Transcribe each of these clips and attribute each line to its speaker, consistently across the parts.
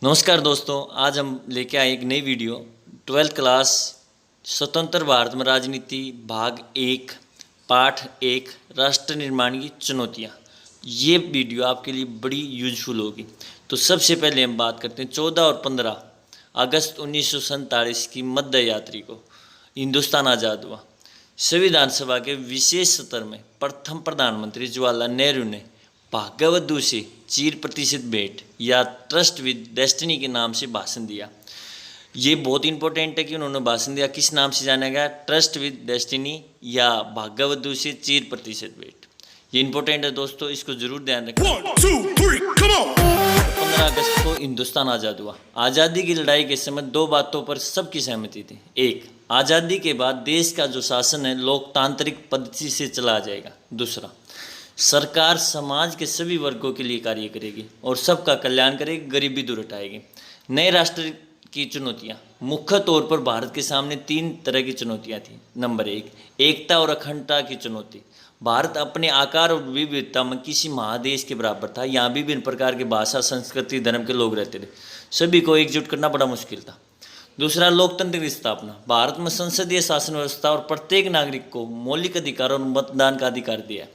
Speaker 1: नमस्कार दोस्तों, आज हम लेके आए एक नई वीडियो 12th क्लास स्वतंत्र भारत में राजनीति भाग 1 पाठ 1 राष्ट्र निर्माण की चुनौतियाँ। ये वीडियो आपके लिए बड़ी यूजफुल होगी। तो सबसे पहले हम बात करते हैं 14 और 15 अगस्त 1947 की मध्य यात्री को हिंदुस्तान आज़ाद हुआ। संविधान सभा के विशेष सत्र में प्रथम प्रधानमंत्री जवाहरलाल नेहरू ने भाग्यवधू से चीर प्रतिशत भेंट या ट्रस्ट विद डेस्टिनी के नाम से भाषण दिया। ये बहुत इंपॉर्टेंट है कि उन्होंने भाषण दिया, किस नाम से जाना गया, ट्रस्ट विद डेस्टिनी या भाग्यवधू से चीर प्रतिशत भेंट। ये इंपॉर्टेंट है दोस्तों, इसको जरूर ध्यान रखें। 15 अगस्त को हिंदुस्तान आज़ाद हुआ। आज़ादी की लड़ाई के समय दो बातों पर सबकी सहमति थी। एक, आज़ादी के बाद देश का जो शासन है लोकतांत्रिक पद्धति से चला जाएगा। दूसरा, सरकार समाज के सभी वर्गों के लिए कार्य करेगी और सबका कल्याण करेगी, गरीबी दूर हटाएगी। नए राष्ट्र की चुनौतियाँ, मुख्य तौर पर भारत के सामने 3 तरह की चुनौतियाँ थी। नंबर 1, एकता और अखंडता की चुनौती। भारत अपने आकार और विविधता में किसी महादेश के बराबर था। यहाँ विभिन्न प्रकार के भाषा, संस्कृति, धर्म के लोग रहते थे। सभी को एकजुट करना बड़ा मुश्किल था। दूसरा, लोकतंत्र की स्थापना। भारत में संसदीय शासन व्यवस्था और प्रत्येक नागरिक को मौलिक अधिकार और मतदान का अधिकार दिया।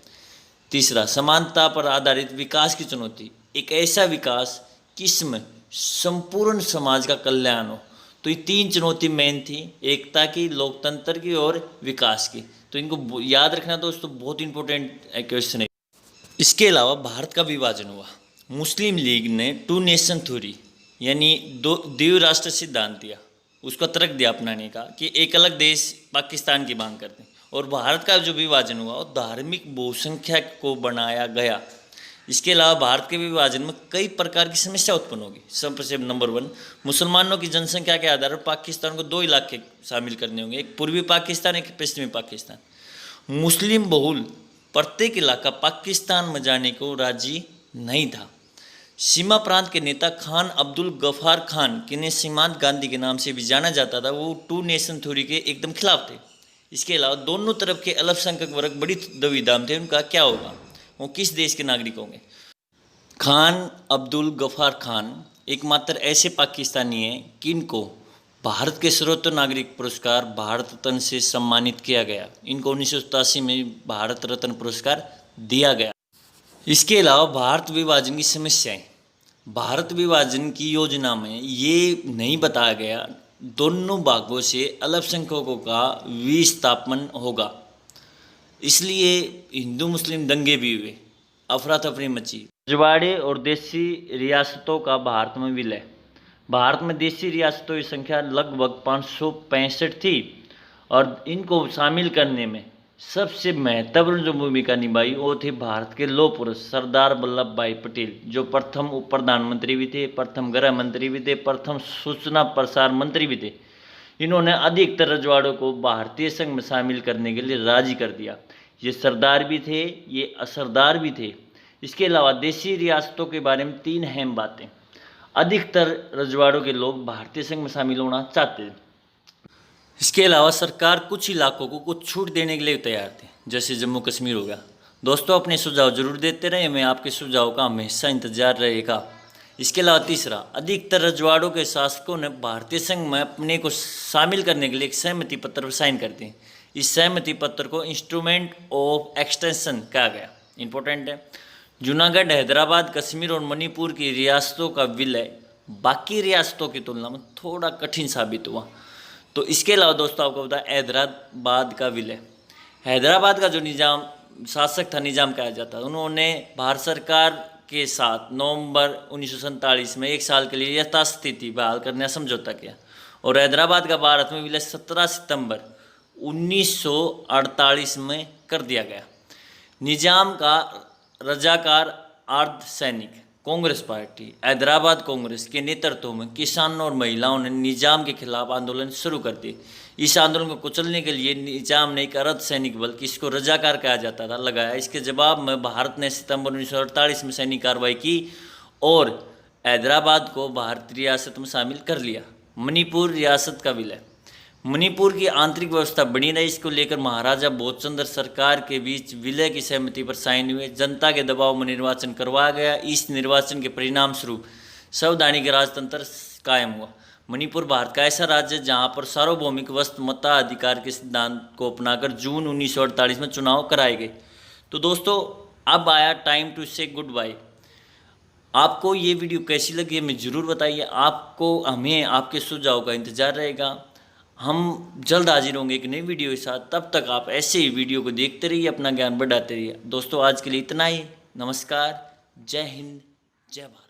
Speaker 1: तीसरा, समानता पर आधारित विकास की चुनौती। एक ऐसा विकास जिसमें संपूर्ण समाज का कल्याण हो। तो ये 3 चुनौती मेन थी, एकता की, लोकतंत्र की और विकास की। तो इनको याद रखना दोस्तों, बहुत इंपॉर्टेंट क्वेश्चन है। इसके अलावा भारत का विभाजन हुआ। मुस्लिम लीग ने 2 नेशन थ्योरी यानी द्विराष्ट्र सिद्धांत दिया, उसका तर्क दिया अपनाने का कि एक अलग देश पाकिस्तान की मांग करते हैं। और भारत का जो विभाजन हुआ वो धार्मिक बहुसंख्यक को बनाया गया। इसके अलावा भारत के विभाजन में कई प्रकार की समस्या उत्पन्न होगी। सबसे नंबर 1, मुसलमानों की जनसंख्या के आधार पर पाकिस्तान को 2 इलाके शामिल करने होंगे, एक पूर्वी पाकिस्तान, एक पश्चिमी पाकिस्तान। मुस्लिम बहुल प्रत्येक इलाका पाकिस्तान में जाने को राजी नहीं था। सीमा प्रांत के नेता खान अब्दुल गफ्फार खान, जिन्हें सीमांत गांधी के नाम से भी जाना जाता था, वो 2 नेशन थ्योरी के एकदम खिलाफ थे। इसके अलावा दोनों तरफ के अल्पसंख्यक वर्ग बड़ी दुविधा में थे, उनका क्या होगा, वो किस देश के नागरिक होंगे। खान अब्दुल गफ्फार खान एकमात्र ऐसे पाकिस्तानी हैं जिनको भारत के सर्वोच्च नागरिक पुरस्कार भारत रत्न से सम्मानित किया गया। इनको 1987 में भारत रत्न पुरस्कार दिया गया। इसके अलावा भारत विभाजन की समस्याएं। भारत विभाजन की योजना में ये नहीं बताया गया दोनों भागों से अल्पसंख्यकों का विस्थापन होगा, इसलिए हिंदू मुस्लिम दंगे भी हुए, अफरा तफरी मची। रजवाड़े और देसी रियासतों का भारत में विलय। भारत में देसी रियासतों की संख्या लगभग 565 थी और इनको शामिल करने में सबसे महत्वपूर्ण जो भूमिका निभाई वो थे भारत के लौह पुरुष सरदार वल्लभ भाई पटेल, जो प्रथम उप प्रधानमंत्री भी थे, प्रथम गृह मंत्री भी थे, प्रथम सूचना प्रसार मंत्री भी थे। इन्होंने अधिकतर रजवाड़ों को भारतीय संघ में शामिल करने के लिए राजी कर दिया। ये सरदार भी थे, ये असरदार भी थे। इसके अलावा देसी रियासतों के बारे में 3 अहम बातें। अधिकतर रजवाड़ों के लोग भारतीय संघ में शामिल होना चाहते थे। इसके अलावा सरकार कुछ इलाकों को कुछ छूट देने के लिए तैयार थे, जैसे जम्मू कश्मीर हो गया। दोस्तों, अपने सुझाव जरूर देते रहे, मैं आपके सुझाव का हमेशा इंतजार रहेगा। इसके अलावा तीसरा, अधिकतर रजवाड़ों के शासकों ने भारतीय संघ में अपने को शामिल करने के लिए एक सहमति पत्र पर साइन करते हैं। इस सहमति पत्र को इंस्ट्रूमेंट ऑफ एक्सटेंशन कहा गया। इंपॉर्टेंट है। जूनागढ़, हैदराबाद, कश्मीर और मणिपुर की रियासतों का विलय बाकी रियासतों की तुलना में थोड़ा कठिन साबित हुआ। तो इसके अलावा दोस्तों आपको बता, हैदराबाद का विलय। हैदराबाद का जो निजाम शासक था, निजाम कहा जाता, उन्होंने भारत सरकार के साथ नवंबर 1947 में 1 साल के लिए यथास्थिति बहाल करने का समझौता किया और हैदराबाद का भारत में विलय 17 सितंबर 1948 में कर दिया गया। निजाम का रजाकार अर्ध सैनिक कांग्रेस पार्टी हैदराबाद कांग्रेस के नेतृत्व में किसानों और महिलाओं ने निजाम के खिलाफ आंदोलन शुरू कर दिए। इस आंदोलन को कुचलने के लिए निजाम ने एक अर्ध सैनिक बल, जिसको रजाकार कहा जाता था, लगाया। इसके जवाब में भारत ने सितंबर 1948 में सैनिक कार्रवाई की और हैदराबाद को भारतीय रियासत में शामिल कर लिया। मणिपुर रियासत का विलय। मणिपुर की आंतरिक व्यवस्था बनी रही, इसको लेकर महाराजा बोधचंद्र सरकार के बीच विलय की सहमति पर साइन हुए। जनता के दबाव में निर्वाचन करवाया गया। इस निर्वाचन के परिणाम स्वरूप संवैधानिक राजतंत्र कायम हुआ। मणिपुर भारत का ऐसा राज्य है जहाँ पर सार्वभौमिक वस्तु मताधिकार के सिद्धांत को अपनाकर जून 1948 में चुनाव कराए गए। तो दोस्तों अब आया टाइम टू से गुड बाय। आपको ये वीडियो कैसी लगी हमें ज़रूर बताइए। आपको हमें आपके सुझाव का इंतज़ार रहेगा। हम जल्द हाजिर होंगे एक नई वीडियो के साथ। तब तक आप ऐसे ही वीडियो को देखते रहिए, अपना ज्ञान बढ़ाते रहिए। दोस्तों आज के लिए इतना ही। नमस्कार, जय हिंद, जय भारत।